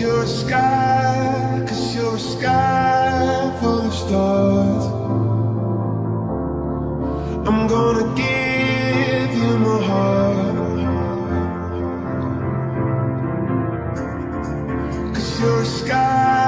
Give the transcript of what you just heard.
you're a sky, 'cause you're a sky full of stars. I'm gonna give you my heart, 'cause you're a sky.